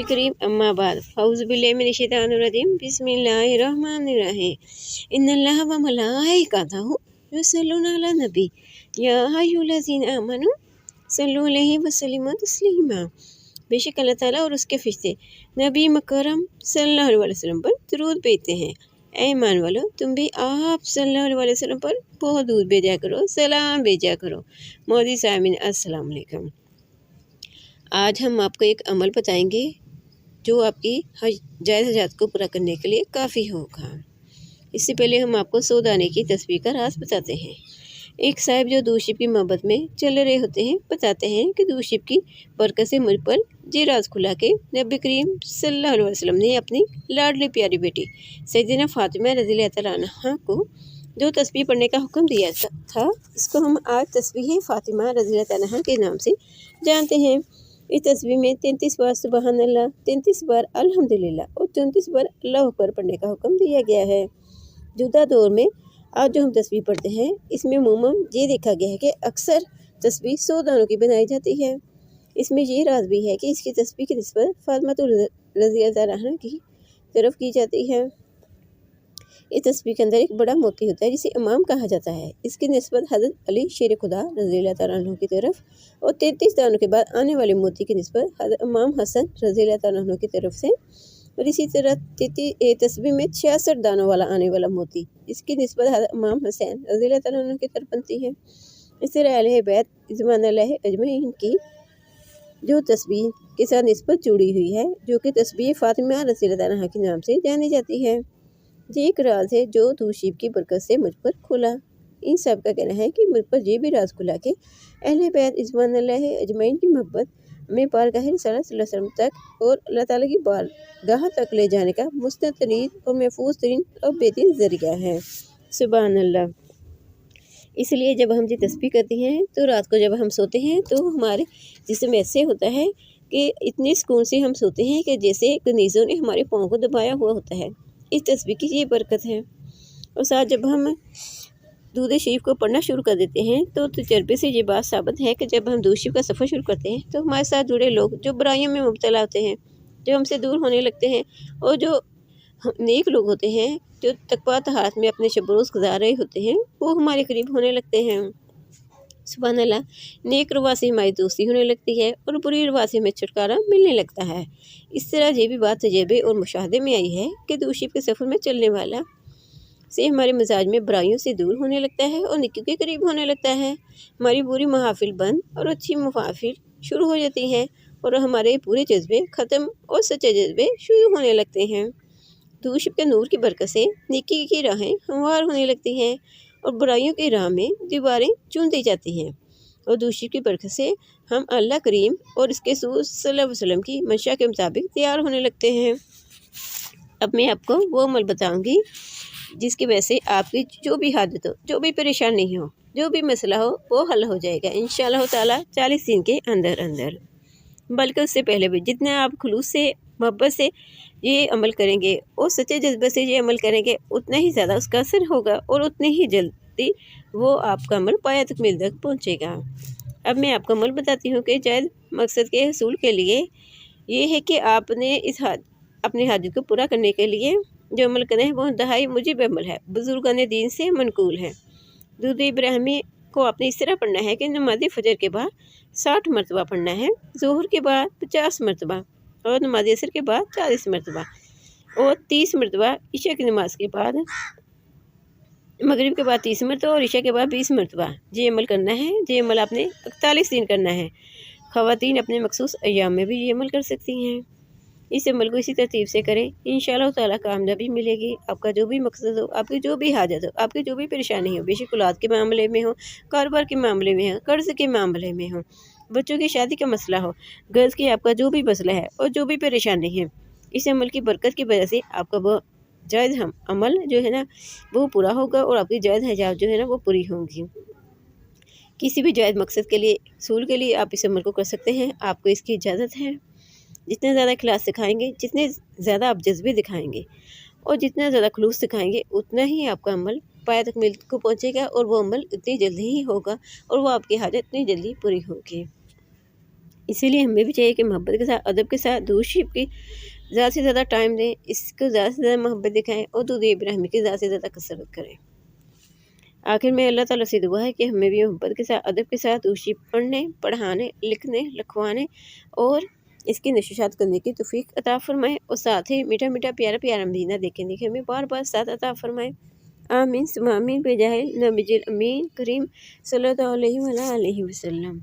नबी करीम अम्मा बाद फ़ौज़ु बिल्लाहि मिनश शैतानिर रजीम बिस्मिल्लाहिर रहमानिर रहीम इन्नल्लाहा व मलाइकातहू युसल्लूना अला नबी या अय्युहल्लज़ीना आमनू सल्लु अलैहि व सल्लिमू तस्लीमा। बेशक अल्लाह ताला और उसके फरिश्ते नबी मकरम सल्लल्लाहु अलैहि वसल्लम पर दुरूद भेजते हैं। ऐ ईमान वालो, तुम भी आप सल्लल्लाहु अलैहि वसल्लम पर बहुत दूध भेजा करो, सलाम भेजा करो। मोदी सामिन अस्सलाम वालेकुम। आज हम आपको एक अमल बताएंगे जो आपकी जायज़ हजात को पूरा करने के लिए काफ़ी होगा। इससे पहले हम आपको 100 दाने की तस्बीह का राज बताते हैं। एक साहिब जो दूशिब की मोहब्बत में चल रहे होते हैं बताते हैं कि दूशिब की बरकत से मुझ पर ये राज खुला के नबी करीम सल्लल्लाहु अलैहि वसल्लम ने अपनी लाडली प्यारी बेटी सैयदना फातिमा रज़ियल्लाहु तआला अन्हा को जो तस्बीह पढ़ने का हुक्म दिया था, इसको हम आज तस्बीह फातिमा रज़ियल्लाहु तआला अन्हा के नाम से जानते हैं। इस तस्बीह में 33 बार सुबहान अल्लाह, 33 बार अल्हम्दुलिल्लाह और 34 बार अल्लाहु अकबर पढ़ने का हुक्म दिया गया है। जुदा दौर में आज जो हम तस्बीह पढ़ते हैं इसमें अमूमन ये देखा गया है कि अक्सर तस्बीह 100 दानों की बनाई जाती है। इसमें ये राज भी है कि इसकी तस्बीह की निस्बत फातिमा रज़ियल्लाहु तआला अन्हा की तरफ की जाती है। इस तस्बीह के अंदर एक बड़ा मोती होता है जिसे इमाम कहा जाता है। इसकी निस्बत हज़रत अली शेर खुदा रज़ियल्लाहु तआला अन्हु की तरफ और 33 दानों के बाद आने वाले मोती की निस्बत हज़रत इमाम हसन रज़ियल्लाहु तआला अन्हु की तरफ से। और इसी तरह तस्बीह में 66 दानों वाला आने वाला मोती, इसकी निस्बत हज़रत इमाम हुसैन रज़ियल्लाहु तआला अन्हु की तरफ बनती है। इस तरह अहले बैत रिज़वान अल्लाह अजमईन की जो तस्बीह के साथ निस्बत जुड़ी हुई है, जो कि तस्बीह फातिमा रज़ियल्लाहु तआला अन्हा के नाम से जानी जाती है। ये एक राज है जो दूशिब की बरकत से मुझ पर खुला। इन सब का कहना है कि मुझ पर ये भी राज खुला कि अहले बैत रिज़वान अल्लाह अजमईन की मोहब्बत में बारगाह रिसालत सल्लल्लाहु अलैहि वसल्लम तक और अल्लाह ताला की बारगाह तक ले जाने का मुस्तनद तरीन और महफूज तरीन और बेहतरीन ज़रिया है। सुभान अल्लाह। इसलिए जब हम ये तस्बीह करते हैं तो रात को जब हम सोते हैं तो हमारे जिस्म ऐसे होता है कि इतने सुकून से हम सोते हैं कि जैसे कनीज़ों ने हमारे पाँव को दबाया हुआ होता है। इस तस्बीह की ये बरकत है। और साथ जब हम दूध शरीफ को पढ़ना शुरू कर देते हैं तो तजर्बे से ये बात साबित है कि जब हम दूशिब का सफ़र शुरू करते हैं तो हमारे साथ जुड़े लोग जो बुराइयों में मुब्तला होते हैं, जो हमसे दूर होने लगते हैं, और जो नेक लोग होते हैं जो तकवा तहारत में अपने शब रोज़ गुजार रहे होते हैं, वो हमारे करीब होने लगते हैं। सुभान अल्लाह। नेक रवा से हमारी दोस्ती होने लगती है और बुरी रवा से हमें छुटकारा मिलने लगता है। इस तरह ये भी बात तजर्बे और मुशाहदे में आई है कि दूशिब के सफ़र में चलने वाला से हमारे मिजाज में बुराइयों से दूर होने लगता है और नेकी के करीब होने लगता है। हमारी बुरी महाफिल बंद और अच्छी महाफिल शुरू हो जाती हैं और हमारे पूरे जज्बे ख़त्म और सच्चे जज्बे शुरू होने लगते हैं। दूशिब के नूर की बरकत से नेकी की राहें हमवार होने लगती हैं और बुराइयों की राह में दीवारें चुन दी जाती हैं। और दूशिब की बरकत से हम अल्लाह करीम और इसके रसूल सल्लल्लाहु अलैहि वसल्लम की मंशा के मुताबिक तैयार होने लगते हैं। अब मैं आपको वो अमल बताऊंगी जिसकी वजह से आपकी जो भी हाजत हो, जो भी परेशानी हो, जो भी मसला हो, वो हल हो जाएगा इंशाअल्लाह ताला 40 दिन के अंदर अंदर। बल्कि उससे पहले भी जितना आप खुलूस से मोहब्बत से ये अमल करेंगे और सच्चे जज्बे से ये अमल करेंगे, उतना ही ज़्यादा उसका असर होगा और उतनी ही जल्दी वो आपका अमल पाया तकमील तक पहुँचेगा। अब मैं आपको अमल बताती हूँ कि जायज़ मकसद के हसूल के लिए ये है कि आपने अपने हाजत को पूरा करने के लिए जो अमल करें वो इंतहाई मुजीब अमल है, बुजुर्गान दीन से मनकूल है। दूध इब्राहिमी को आपने इस तरह पढ़ना है कि नमाज़ फजर के बाद 60 मरतबा पढ़ना है, ज़ोहर के बाद 50 मरतबा और नमाज असर के बाद 40 मरतबा और 30 मरतबा ईशा की नमाज के बाद, मगरिब के बाद 30 मरतबा और ईशा के बाद 20 मरतबा ये अमल करना है। ये अमल आपने 41 दिन करना है। ख़वातीन अपने मखसूस अय्याम में भी ये अमल कर सकती हैं। इस अमल को इसी तरतीब से करें, इंशाअल्लाह ताला कामयाबी मिलेगी। आपका जो भी मकसद हो, आपकी जो भी हाजत हो, आपकी जो भी परेशानी हो, बेशक औलाद के मामले में हो, कारोबार के मामले में हो, कर्ज़ के मामले में हो, बच्चों की शादी का मसला हो, गर्ल्स की आपका जो भी मसला है और जो भी परेशानी है, इस अमल की बरकत की वजह से आपका वो जायज़ अमल जो है ना वो पूरा होगा और आपकी जायज़ हजात जो है ना वो पूरी होंगी। किसी भी जायज़ मकसद के लिए, हसूल के लिए आप इस अमल को कर सकते हैं, आपको इसकी इजाज़त है। जितने ज़्यादा इखलास दिखाएंगे, जितने ज़्यादा आप जज्बे दिखाएंगे और जितना ज़्यादा खुलूस दिखाएंगे, उतना ही आपका अमल पाया तकमील को पहुँचेगा और वो अमल इतनी जल्दी ही होगा और वो आपकी हाजत इतनी जल्दी पूरी होगी। اسی لیے ہمیں بھی چاہیے کہ محبت کے ساتھ ادب کے ساتھ درود شریف کی زیادہ سے زیادہ ٹائم دیں، اس کو زیادہ سے زیادہ محبت دکھائیں اور درود ابراہیمی کی زیادہ سے زیادہ کثرت کریں۔ آخر میں اللہ تعالیٰ سے دعا ہے کہ ہمیں بھی محبت کے ساتھ ادب کے ساتھ درود شریف پڑھنے، پڑھانے، لکھنے، لکھوانے اور اس کی نشریات کرنے کی توفیق عطا فرمائے، اور ساتھ ہی میٹھا میٹھا پیارا پیارا مدینہ دیکھیں ہمیں بار بار ساتھ عطا فرمائے۔ آمین ثم آمین بجاہ نبی الامین کریم صلی اللہ علیہ وسلم۔